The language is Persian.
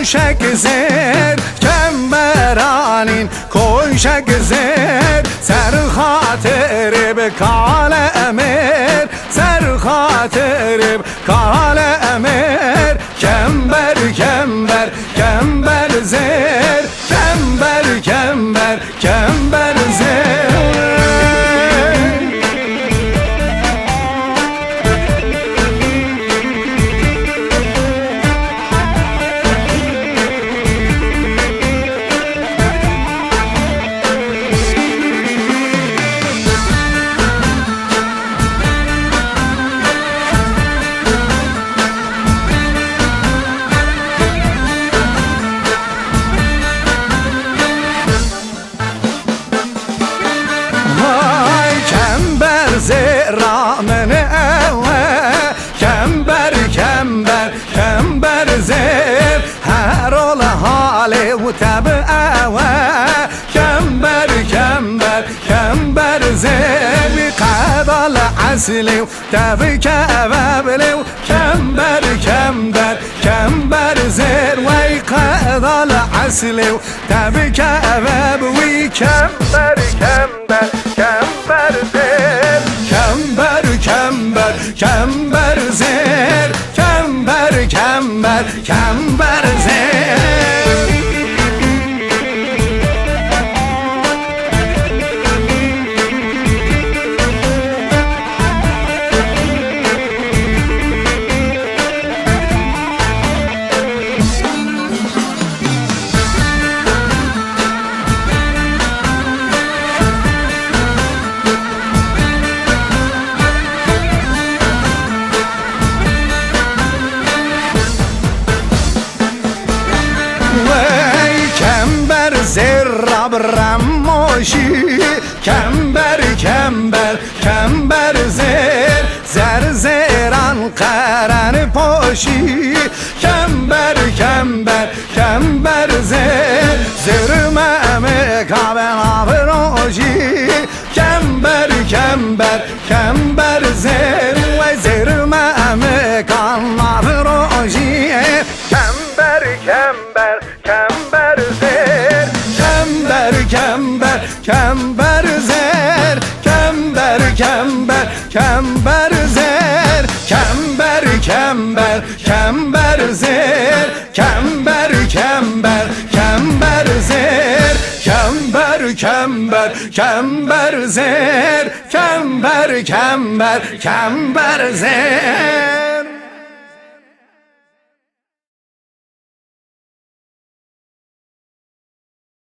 کوشک زر کمبرانین کوشک زر سر خاطر به کال امر سر خاطر کال امر کمبر کمبر کمبر زر کمبر کمبر کمبر زر رامن اوه کمبر کمبر کمبر زر هر ول حال و تب اوه کمبر کمبر کمبر زر قدال عسلی و تب کبابلی و کمبر کمبر کمبر زر وی قدال عسلی و تب کباب وی کمبر کمبر کمبر زر کمبر کمبر کمبر زر کمبر کمبر کمبر زر زر برماشی کمبر کمبر کمبر زر زر زران قرن پاشی کمبر کمبر کمبر زر زر ممه کابن آفراشی کمبر کمبر کمبر زر و زر ممه کان آفراشی کمبر کمبر کمبر زر کمبر کمبر زر کمبر کمبر کمبر زر کمبر کمبر کمبر زر کمبر کمبر کمبر زر کمبر کمبر کمبر زر کمبر کمبر کمبر زر